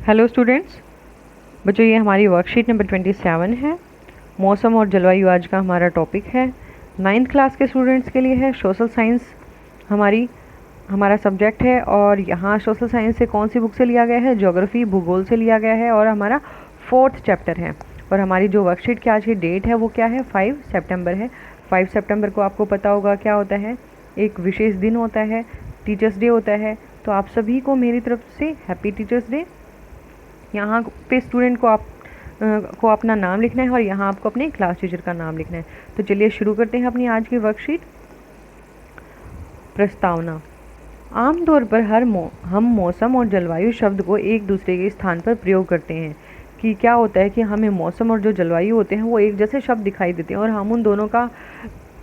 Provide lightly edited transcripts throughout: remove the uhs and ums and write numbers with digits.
Hello students. बच्चों, ये हमारी वर्कशीट नंबर 27 है। मौसम और जलवायु आज का हमारा टॉपिक है। 9th क्लास के स्टूडेंट्स के लिए है। सोशल साइंस हमारा सब्जेक्ट है। और यहाँ सोशल साइंस से कौन सी बुक से लिया गया है? ज्योग्राफी, भूगोल से लिया गया है और हमारा 4th चैप्टर है। और हमारी जो वर्कशीट की आज की डेट है वो क्या है? 5 सितंबर है। 5 सितंबर को आपको पता होगा क्या होता है? एक विशेष दिन होता है, टीचर्स डे होता है। तो आप सभी को मेरी तरफ से हैप्पी टीचर्स डे। यहाँ पे स्टूडेंट को अपना नाम लिखना है और यहाँ आपको अपने क्लास टीचर का नाम लिखना है। तो चलिए शुरू करते हैं अपनी आज की वर्कशीट। प्रस्तावना। आमतौर पर हम मौसम और जलवायु शब्द को एक दूसरे के स्थान पर प्रयोग करते हैं। कि क्या होता है कि हमें मौसम और जो जलवायु होते हैं वो एक जैसे शब्द दिखाई देते हैं और हम उन दोनों का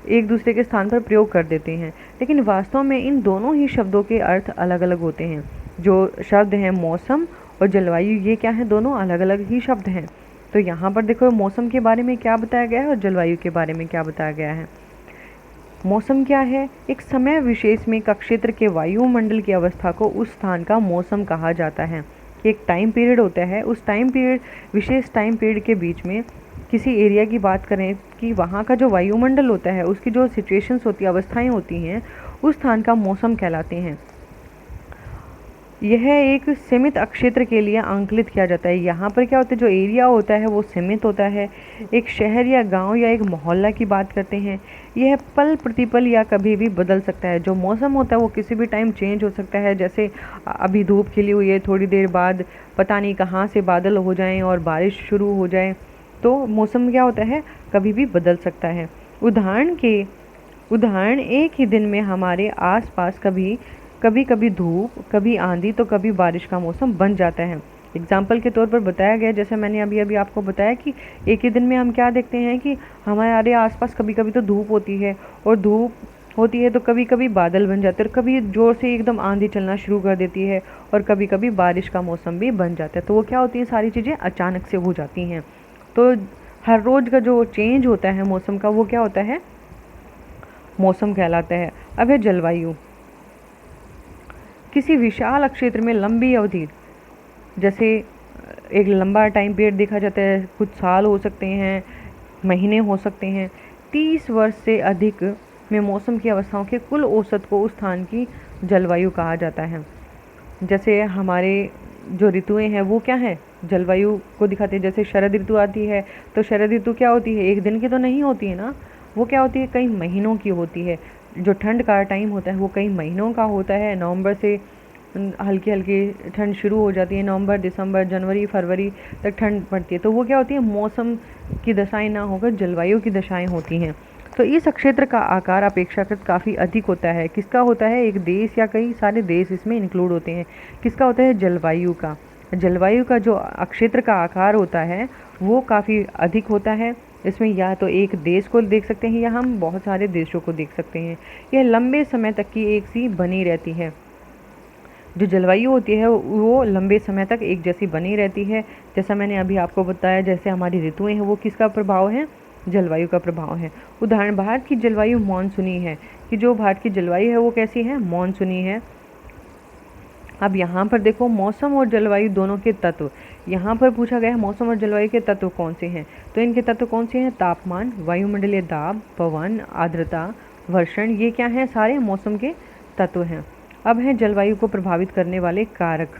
एक दूसरे के स्थान पर प्रयोग कर देते हैं, लेकिन वास्तव में इन दोनों ही शब्दों के अर्थ अलग अलग होते हैं। जो शब्द हैं मौसम और जलवायु, ये क्या है? दोनों अलग अलग ही शब्द हैं। तो यहाँ पर देखो, मौसम के बारे में क्या बताया गया है और जलवायु के बारे में क्या बताया गया है। मौसम क्या है? एक समय विशेष में का क्षेत्र के वायुमंडल की अवस्था को उस स्थान का मौसम कहा जाता है। एक टाइम पीरियड होता है, उस टाइम पीरियड, विशेष टाइम पीरियड के बीच में किसी एरिया की बात करें कि वहाँ का जो वायुमंडल होता है, उसकी जो सिचुएशंस होती है, अवस्थाएं होती हैं, उस स्थान का मौसम कहलाते हैं। यह एक सीमित क्षेत्र के लिए आंकलित किया जाता है। यहाँ पर क्या होता है? जो एरिया होता है वो सीमित होता है। एक शहर या गांव या एक मोहल्ला की बात करते हैं। यह पल प्रतिपल या कभी भी बदल सकता है। जो मौसम होता है वो किसी भी टाइम चेंज हो सकता है। जैसे अभी धूप खिली हुई है, थोड़ी देर बाद पता नहीं कहाँ से बादल हो जाएं और बारिश शुरू हो जाए। तो मौसम क्या होता है? कभी भी बदल सकता है। उदाहरण, एक ही दिन में हमारे आसपास कभी कभी धूप, कभी आंधी तो कभी बारिश का मौसम बन जाता है। एग्जाम्पल के तौर पर बताया गया, जैसे मैंने अभी आपको बताया कि एक ही दिन में हम क्या देखते हैं कि हमारे आसपास कभी कभी तो धूप होती है, और धूप होती है तो कभी कभी बादल बन जाते हैं, और कभी ज़ोर से एकदम आंधी चलना शुरू कर देती है, और कभी कभी बारिश का मौसम भी बन जाता है। तो वो क्या होती है? सारी चीज़ें अचानक से हो जाती हैं। तो हर रोज़ का जो चेंज होता है मौसम का, वो क्या होता है? मौसम कहलाता है। अब है जलवायु। किसी विशाल क्षेत्र में लंबी अवधि, जैसे एक लंबा टाइम पीरियड देखा जाता है, कुछ साल हो सकते हैं, महीने हो सकते हैं, 30 वर्ष से अधिक में मौसम की अवस्थाओं के कुल औसत को उस स्थान की जलवायु कहा जाता है। जैसे हमारे जो ऋतुएं हैं वो क्या है? जलवायु को दिखाते हैं। जैसे शरद ऋतु आती है, तो शरद ऋतु क्या होती है? एक दिन की तो नहीं होती है ना, वो क्या होती है? कई महीनों की होती है। जो ठंड का टाइम होता है वो कई महीनों का होता है। नवंबर से हल्की हल्की ठंड शुरू हो जाती है, नवंबर, दिसंबर, जनवरी, फरवरी तक ठंड पड़ती है। तो वो क्या होती है? मौसम की दशाएं ना होकर जलवायु की दशाएं होती हैं। तो इस क्षेत्र का आकार अपेक्षाकृत काफ़ी अधिक होता है। किसका होता है? एक देश या कई सारे देश इसमें इंक्लूड होते हैं। किसका होता है? जलवायु का। जलवायु का जो क्षेत्र का आकार होता है वो काफ़ी अधिक होता है। इसमें या तो एक देश को देख सकते हैं या हम बहुत सारे देशों को देख सकते हैं। यह लंबे समय तक की एक सी बनी रहती है। जो जलवायु होती है वो लंबे समय तक एक जैसी बनी रहती है। जैसा मैंने अभी आपको बताया, जैसे हमारी ऋतुएं हैं वो किसका प्रभाव है? जलवायु का प्रभाव है। उदाहरण, भारत की जलवायु मानसूनी है। कि जो भारत की जलवायु है वो कैसी है? मानसूनी है। अब यहाँ पर देखो, मौसम और जलवायु दोनों के तत्व यहाँ पर पूछा गया है। मौसम और जलवायु के तत्व कौन से हैं? तो इनके तत्व कौन से हैं? तापमान, वायुमंडलीय दाब, पवन, आर्द्रता, वर्षण, ये क्या हैं? सारे मौसम के तत्व हैं। अब है जलवायु को प्रभावित करने वाले कारक।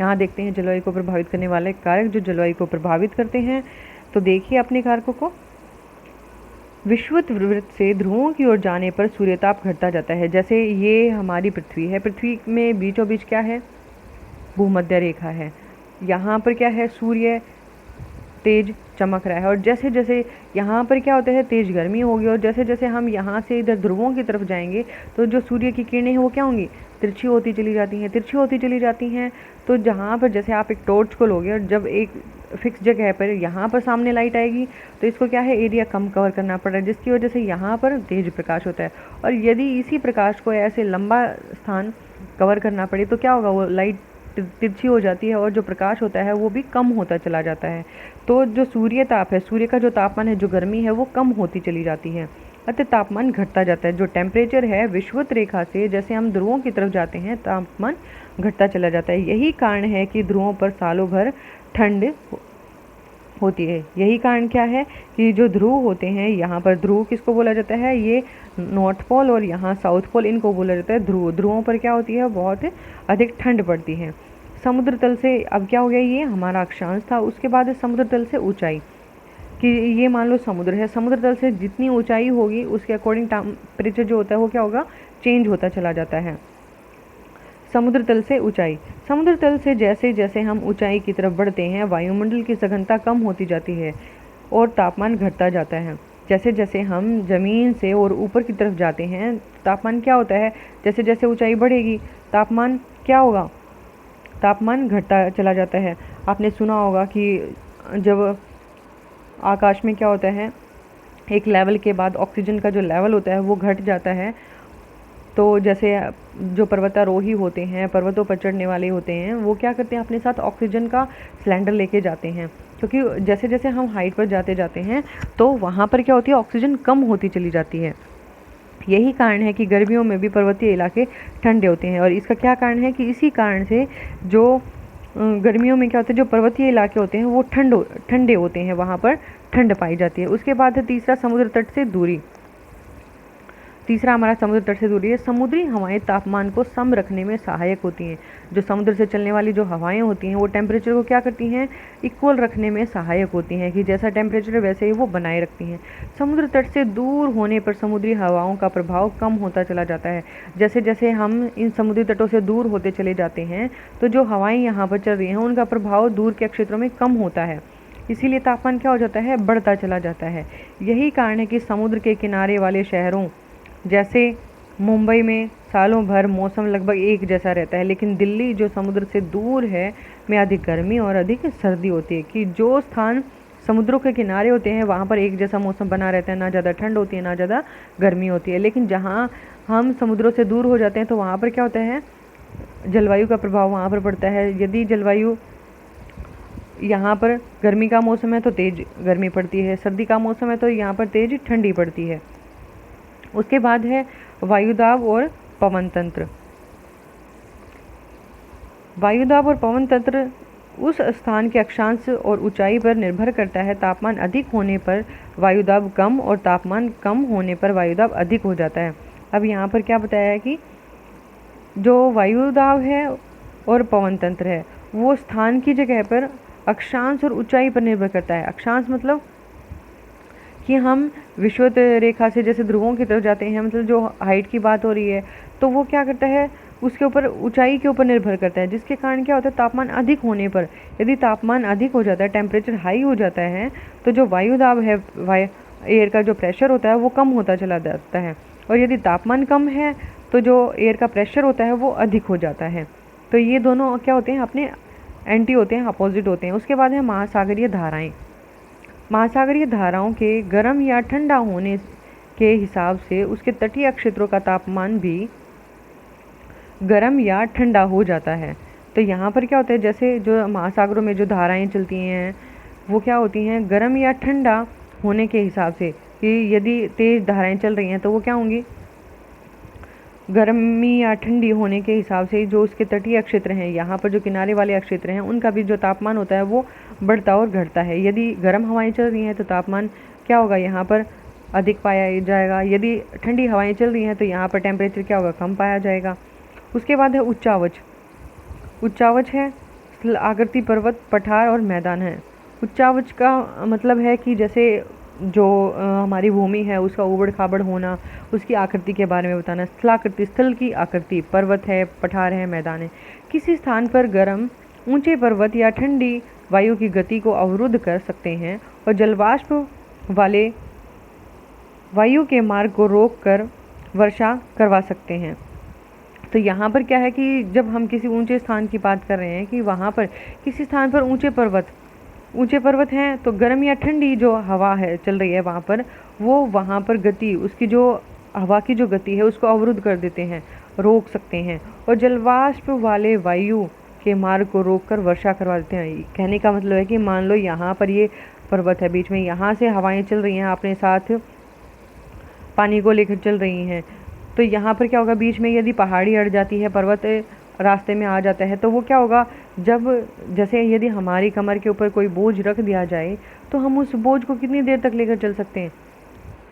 यहाँ देखते हैं जलवायु को प्रभावित करने वाले कारक जो जलवायु को प्रभावित करते हैं। तो देखिए अपने कारकों को। विषुवत वृत्त से ध्रुवों की ओर जाने पर सूर्यताप घटता जाता है। जैसे ये हमारी पृथ्वी है, पृथ्वी में बीचों बीच क्या है? भूमध्य रेखा है। यहाँ पर क्या है? सूर्य तेज चमक रहा है, और जैसे जैसे यहाँ पर क्या होता है? तेज गर्मी होगी, और जैसे जैसे हम यहाँ से इधर ध्रुवों की तरफ जाएंगे तो जो सूर्य की किरणें हैं वो क्या होंगी? तिरछी होती चली जाती हैं, तिरछी होती चली जाती हैं। तो जहाँ पर जैसे आप एक टॉर्च को लोगे और जब एक फिक्स जगह पर यहाँ पर सामने लाइट आएगी तो इसको क्या है? एरिया कम कवर करना पड़ रहा है, जिसकी वजह से यहाँ पर तेज प्रकाश होता है। और यदि इसी प्रकाश को ऐसे लंबा स्थान कवर करना पड़े तो क्या होगा? वो लाइट तिरछी हो जाती है और जो प्रकाश होता है वो भी कम होता चला जाता है। तो जो सूर्य ताप है, सूर्य का जो तापमान है, जो गर्मी है, वो कम होती चली जाती है, अतः तापमान घटता जाता है। जो टेम्परेचर है विषुवत रेखा से, जैसे हम ध्रुवों की तरफ जाते हैं, तापमान घटता चला जाता है। यही कारण है कि ध्रुवों पर सालों भर ठंड होती है। यही कारण क्या है कि जो ध्रुव होते हैं, यहाँ पर ध्रुव किसको बोला जाता है, ये नॉर्थ पोल और यहाँ साउथ पोल, इनको बोला जाता है ध्रुव। ध्रुवों पर क्या होती है, बहुत अधिक ठंड पड़ती है। समुद्र तल से, अब क्या हो गया, ये हमारा अक्षांश था। उसके बाद समुद्र तल से ऊंचाई, कि ये मान लो समुद्र है, समुद्र तल से जितनी ऊंचाई होगी उसके अकॉर्डिंग टेम्परेचर जो होता है वो क्या होगा, चेंज होता चला जाता है। समुद्र तल से ऊंचाई, समुद्र तल से जैसे जैसे हम ऊंचाई की तरफ बढ़ते हैं वायुमंडल की सघनता कम होती जाती है और तापमान घटता जाता है। जैसे जैसे हम ज़मीन से और ऊपर की तरफ जाते हैं तापमान क्या होता है, जैसे जैसे ऊंचाई बढ़ेगी तापमान क्या होगा, तापमान घटता चला जाता है। आपने सुना होगा कि जब आकाश में क्या होता है, एक लेवल के बाद ऑक्सीजन का जो लेवल होता है वो घट जाता है। तो जैसे जो पर्वतारोही होते हैं, पर्वतों पर चढ़ने वाले होते हैं, वो क्या करते हैं, अपने साथ ऑक्सीजन का सिलेंडर लेके जाते हैं, क्योंकि जैसे जैसे हम हाइट पर जाते जाते हैं तो वहाँ पर क्या होती है, ऑक्सीजन कम होती चली जाती है। यही कारण है कि गर्मियों में भी पर्वतीय इलाके ठंडे होते हैं। और इसका क्या कारण है कि इसी कारण से जो गर्मियों में क्या होता है, जो पर्वतीय इलाके होते हैं वो ठंडे होते हैं, वहाँ पर ठंड पाई जाती है। उसके बाद है तीसरा, समुद्र तट से दूरी। तीसरा हमारा समुद्र तट से दूरी है। समुद्री हवाएं तापमान को सम रखने में सहायक होती हैं। जो समुद्र से चलने वाली जो हवाएं होती हैं वो टेम्परेचर को क्या करती हैं, इक्वल रखने में सहायक होती हैं, कि जैसा टेम्परेचर है वैसे ही वो बनाए रखती हैं। समुद्र तट से दूर होने पर समुद्री हवाओं का प्रभाव कम होता चला जाता है। जैसे जैसे हम इन समुद्री तटों से दूर होते चले जाते हैं तो जो हवाएँ यहाँ पर चल रही हैं उनका प्रभाव दूर के क्षेत्रों में कम होता है, इसीलिए तापमान क्या हो जाता है, बढ़ता चला जाता है। यही कारण है कि समुद्र के किनारे वाले शहरों जैसे मुंबई में सालों भर मौसम लगभग एक जैसा रहता है, लेकिन दिल्ली जो समुद्र से दूर है में अधिक गर्मी और अधिक सर्दी होती है। कि जो स्थान समुद्रों के किनारे होते हैं वहाँ पर एक जैसा मौसम बना रहता है, ना ज़्यादा ठंड होती है ना ज़्यादा गर्मी होती है। लेकिन जहाँ हम समुद्रों से दूर हो जाते हैं तो वहाँ पर क्या होता है, जलवायु का प्रभाव वहाँ पर पड़ता है। यदि जलवायु यहाँ पर गर्मी का मौसम है तो तेज़ गर्मी पड़ती है, सर्दी का मौसम है तो यहाँ पर तेज़ ठंडी पड़ती है। उसके बाद है वायुदाब और पवन तंत्र। वायुदाब और पवन तंत्र उस स्थान के अक्षांश और ऊंचाई पर निर्भर करता है। तापमान अधिक होने पर वायुदाब कम और तापमान कम होने पर वायुदाब अधिक हो जाता है। अब यहाँ पर क्या बताया है कि जो वायुदाब है और पवन तंत्र है वो स्थान की जगह पर अक्षांश और ऊंचाई पर निर्भर करता है। अक्षांश मतलब कि हम विषुवत रेखा से जैसे ध्रुवों की तरफ जाते हैं, मतलब जो हाइट की बात हो रही है तो वो क्या करता है, उसके ऊपर ऊंचाई के ऊपर निर्भर करता है, जिसके कारण क्या होता है, तापमान अधिक होने पर, यदि तापमान अधिक हो जाता है, टेम्परेचर हाई हो जाता है तो जो वायुदाब है, एयर का जो प्रेशर होता है वो कम होता चला जाता है। और यदि तापमान कम है तो जो एयर का प्रेशर होता है वो अधिक हो जाता है। तो ये दोनों क्या होते हैं, अपने एंटी होते हैं, अपोजिट होते हैं। उसके बाद है महासागरीय धाराएं। महासागरीय धाराओं के गर्म या ठंडा होने के हिसाब से उसके तटीय क्षेत्रों का तापमान भी गर्म या ठंडा हो जाता है। तो यहाँ पर क्या होता है, जैसे जो महासागरों में जो धाराएं चलती हैं वो क्या होती हैं, गर्म या ठंडा होने के हिसाब से, कि यदि तेज़ धाराएं चल रही हैं तो वो क्या होंगी, गर्मी या ठंडी होने के हिसाब से जो उसके तटीय क्षेत्र हैं, यहाँ पर जो किनारे वाले क्षेत्र हैं उनका भी जो तापमान होता है वो बढ़ता और घटता है। यदि गर्म हवाएं चल रही हैं तो तापमान क्या होगा, यहाँ पर अधिक पाया जाएगा। यदि ठंडी हवाएं चल रही हैं तो यहाँ पर टेम्परेचर क्या होगा, कम पाया जाएगा। उसके बाद है उच्चावच। उच्चावच है आकृति पर्वत, पठार और मैदान है। उच्चावच का मतलब है कि जैसे जो हमारी भूमि है उसका ऊबड़ खाबड़ होना, उसकी आकृति के बारे में बताना। स्थलाकृति, स्थल की आकृति, पर्वत है, पठार है, मैदान है। किसी स्थान पर गर्म ऊंचे पर्वत या ठंडी वायु की गति को अवरुद्ध कर सकते हैं और जलवाष्प वाले वायु के मार्ग को रोक कर वर्षा करवा सकते हैं। तो यहाँ पर क्या है कि जब हम किसी ऊंचे स्थान की बात कर रहे हैं कि वहाँ पर किसी स्थान पर ऊंचे पर्वत हैं तो गर्म या ठंडी जो हवा है चल रही है वहाँ पर, वो वहाँ पर गति, उसकी जो हवा की जो गति है उसको अवरुद्ध कर देते हैं, रोक सकते हैं। और जलवाष्प वाले वायु के मार्ग को रोककर वर्षा करवा देते हैं। कहने का मतलब है कि मान लो यहाँ पर ये पर्वत है, बीच में यहाँ से हवाएं चल रही हैं, अपने साथ पानी को लेकर चल रही हैं, तो यहाँ पर क्या होगा, बीच में यदि पहाड़ी अड़ जाती है, पर्वत रास्ते में आ जाता है तो वो क्या होगा, जब जैसे यदि हमारी कमर के ऊपर कोई बोझ रख दिया जाए तो हम उस बोझ को कितनी देर तक लेकर चल सकते हैं,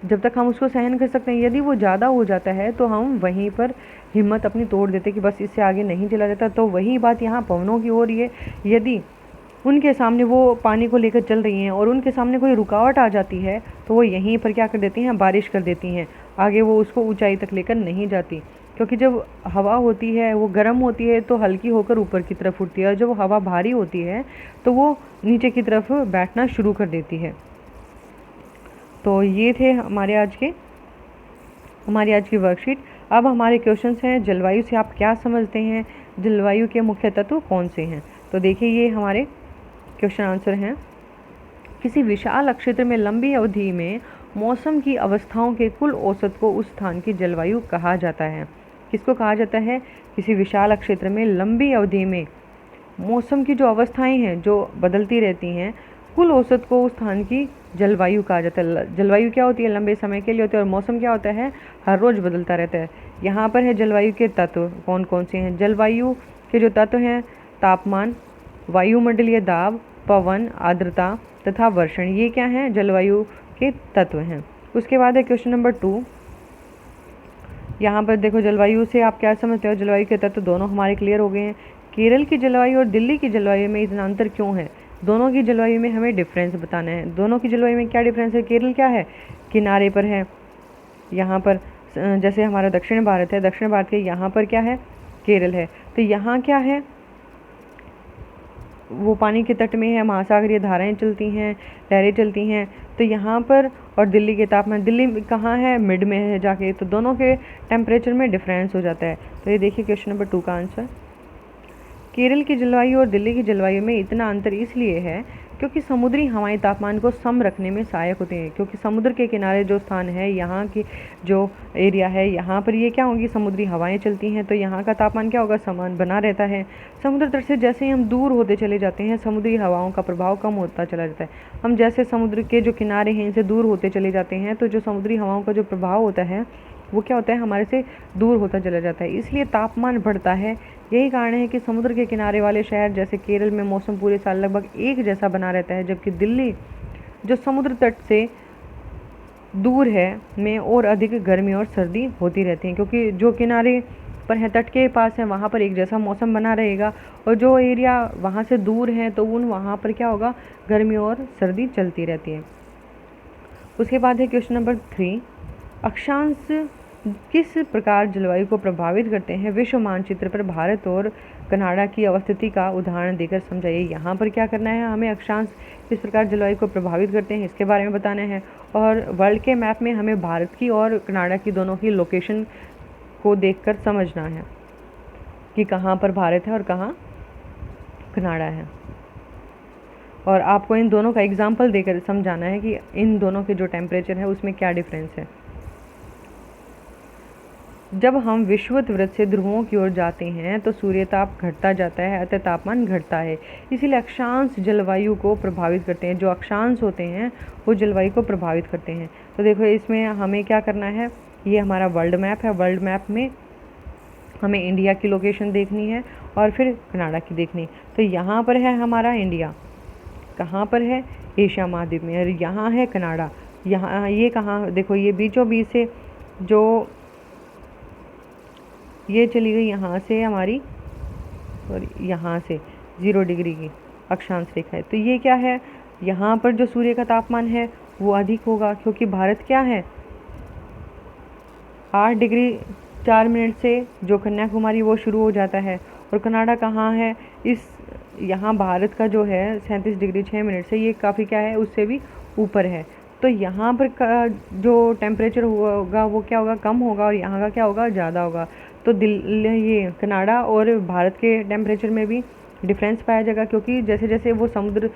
जब तक हम उसको सहन कर सकते हैं। यदि वो ज़्यादा हो जाता है तो हम वहीं पर हिम्मत अपनी तोड़ देते कि बस इससे आगे नहीं चला जाता। तो वही बात यहाँ पवनों की हो रही है। यदि उनके सामने वो पानी को लेकर चल रही हैं और उनके सामने कोई रुकावट आ जाती है तो वो यहीं पर क्या कर देती हैं, बारिश कर देती हैं। आगे वो उसको ऊंचाई तक लेकर नहीं जाती, क्योंकि जब हवा होती है वो गर्म होती है तो हल्की होकर ऊपर की तरफ उठती है, और जब हवा भारी होती है तो वो नीचे की तरफ बैठना शुरू कर देती है। तो ये थे हमारी आज की वर्कशीट। अब हमारे क्वेश्चंस हैं, जलवायु से आप क्या समझते हैं, जलवायु के मुख्य तत्व कौन से हैं। तो देखिए ये हमारे क्वेश्चन आंसर हैं। किसी विशाल क्षेत्र में लंबी अवधि में मौसम की अवस्थाओं के कुल औसत को उस स्थान की जलवायु कहा जाता है। किसको कहा जाता है, किसी विशाल क्षेत्र में लंबी अवधि में मौसम की जो अवस्थाएं हैं जो बदलती रहती हैं, कुल औसत को उस स्थान की जलवायु कहा जाता है। जलवायु क्या होती है, लंबे समय के लिए होती है, और मौसम क्या होता है, हर रोज़ बदलता रहता है। यहाँ पर है जलवायु के तत्व कौन कौन से हैं। जलवायु के जो तत्व हैं, तापमान, वायुमंडलीय दाब, पवन, आर्द्रता तथा वर्षण, ये क्या हैं, जलवायु के तत्व हैं। उसके बाद है क्वेश्चन नंबर 2। यहाँ पर देखो जलवायु से आप क्या समझते हो, जलवायु के तत्व दोनों हमारे क्लियर हो गए हैं। केरल की जलवायु और दिल्ली की जलवायु में इतना अंतर क्यों है, दोनों की जलवायु में हमें डिफरेंस बताना है। दोनों की जलवायु में क्या डिफरेंस है, केरल क्या है, किनारे पर है, यहाँ पर जैसे हमारा दक्षिण भारत है, दक्षिण भारत के यहाँ पर क्या है, केरल है। तो यहाँ क्या है, वो पानी के तट में है, महासागरीय धाराएं चलती हैं, लहरें चलती हैं। तो यहाँ पर और दिल्ली के तापमान, दिल्ली कहाँ है, मिड में है जाके, तो दोनों के टेम्परेचर में डिफरेंस हो जाता है। तो ये देखिए क्वेश्चन नंबर 2 का आंसर। केरल की जलवायु और दिल्ली की जलवायु में इतना अंतर इसलिए है क्योंकि समुद्री हवाएं तापमान को सम रखने में सहायक होती हैं। क्योंकि समुद्र के किनारे जो स्थान है, यहाँ की जो एरिया है, यहाँ पर ये क्या होगी, समुद्री हवाएं चलती हैं, तो यहाँ का तापमान क्या होगा, समान बना रहता है। समुद्र तट से जैसे ही हम दूर होते चले जाते हैं, समुद्री हवाओं का प्रभाव कम होता चला जाता है। हम जैसे समुद्र के जो किनारे हैं इनसे दूर होते चले जाते हैं तो जो समुद्री हवाओं का जो प्रभाव होता है वो क्या होता है, हमारे से दूर होता चला जाता है, इसलिए तापमान बढ़ता है। यही कारण है कि समुद्र के किनारे वाले शहर जैसे केरल में मौसम पूरे साल लगभग एक जैसा बना रहता है, जबकि दिल्ली जो समुद्र तट से दूर है में और अधिक गर्मी और सर्दी होती रहती है, क्योंकि जो किनारे पर है, तट के पास है, वहाँ पर एक जैसा मौसम बना रहेगा, और जो एरिया वहाँ से दूर है तो वहाँ पर क्या होगा, गर्मी और सर्दी चलती रहती है। उसके बाद है क्वेश्चन नंबर 3। अक्षांश किस प्रकार जलवायु को प्रभावित करते हैं, विश्व मानचित्र पर भारत और कनाडा की अवस्थिति का उदाहरण देकर समझाइए। यहाँ पर क्या करना है, हमें अक्षांश किस प्रकार जलवायु को प्रभावित करते हैं इसके बारे में बताना है, और वर्ल्ड के मैप में हमें भारत की और कनाडा की दोनों की लोकेशन को देखकर समझना है कि कहाँ पर भारत है और कहाँ कनाडा है, और आपको इन दोनों का एग्जाम्पल देकर समझाना है कि इन दोनों के जो टेम्परेचर है उसमें क्या डिफरेंस है। जब हम विषुवत वृत्त से ध्रुवों की ओर जाते हैं तो सूर्यताप घटता जाता है, अतः तापमान घटता है, इसीलिए अक्षांश जलवायु को प्रभावित करते हैं। जो अक्षांश होते हैं वो जलवायु को प्रभावित करते हैं। तो देखो इसमें हमें क्या करना है, ये हमारा वर्ल्ड मैप है, वर्ल्ड मैप में हमें इंडिया की लोकेशन देखनी है और फिर कनाडा की देखनी। तो यहाँ पर है हमारा इंडिया, कहाँ पर है, एशिया महाद्वीप में, और यहाँ है कनाडा। यहाँ ये कहाँ, देखो ये बीचों बीच से जो ये चली गई यहाँ से हमारी, और यहाँ से 0 डिग्री की अक्षांश रेखा है। तो ये क्या है, यहाँ पर जो सूर्य का तापमान है वो अधिक होगा, क्योंकि भारत क्या है, 8 डिग्री 4 मिनट से जो कन्याकुमारी वो शुरू हो जाता है, और कनाडा कहाँ है, इस यहाँ भारत का जो है 37 डिग्री 6 मिनट से ये काफ़ी क्या है, उससे भी ऊपर है। तो यहाँ पर का जो टेम्परेचर होगा वो क्या होगा, कम होगा, और यहाँ का क्या होगा, ज़्यादा होगा। तो ये कनाडा और भारत के टेम्परेचर में भी डिफरेंस पाया जाएगा, क्योंकि जैसे जैसे वो समुद्र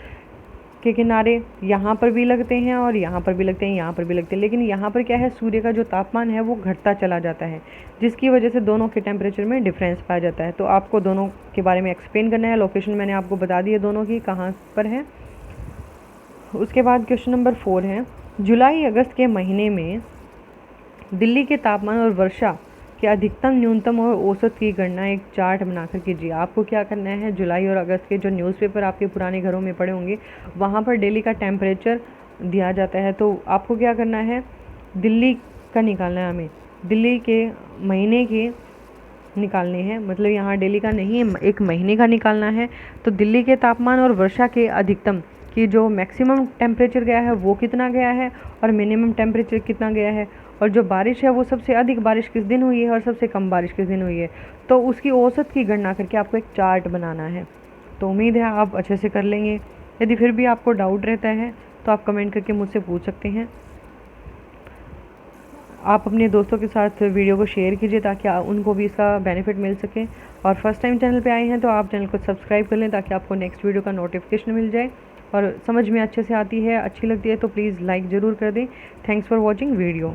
के किनारे यहाँ पर भी लगते हैं और यहाँ पर भी लगते हैं, यहाँ पर भी लगते हैं, लेकिन यहाँ पर क्या है, सूर्य का जो तापमान है वो घटता चला जाता है, जिसकी वजह से दोनों के टेम्परेचर में डिफरेंस पाया जाता है। तो आपको दोनों के बारे में एक्सप्लेन करना है, लोकेशन मैंने आपको बता दी है दोनों की कहाँ पर है। उसके बाद क्वेश्चन नंबर 4 है, जुलाई अगस्त के महीने में दिल्ली के तापमान और वर्षा के अधिकतम, न्यूनतम और औसत की गणना एक चार्ट बनाकर कीजिए। आपको क्या करना है, जुलाई और अगस्त के जो न्यूज़पेपर आपके पुराने घरों में पड़े होंगे वहाँ पर डेली का टेम्परेचर दिया जाता है। तो आपको क्या करना है, दिल्ली का निकालना है हमें, दिल्ली के महीने के निकालने हैं, मतलब यहाँ डेली का नहीं है, एक महीने का निकालना है। तो दिल्ली के तापमान और वर्षा के अधिकतम कि जो मैक्सिमम टेम्परेचर गया है वो कितना गया है और मिनिमम टेम्परेचर कितना गया है, और जो बारिश है वो सबसे अधिक बारिश किस दिन हुई है और सबसे कम बारिश किस दिन हुई है, तो उसकी औसत की गणना करके आपको एक चार्ट बनाना है। तो उम्मीद है आप अच्छे से कर लेंगे। यदि फिर भी आपको डाउट रहता है तो आप कमेंट करके मुझसे पूछ सकते हैं। आप अपने दोस्तों के साथ वीडियो को शेयर कीजिए ताकि उनको भी इसका बेनिफिट मिल सके। और फर्स्ट टाइम चैनल पे आए हैं तो आप चैनल को सब्सक्राइब कर लें ताकि आपको नेक्स्ट वीडियो का नोटिफिकेशन मिल जाए। और समझ में अच्छे से आती है, अच्छी लगती है तो प्लीज़ लाइक ज़रूर कर दें। Thanks for watching video.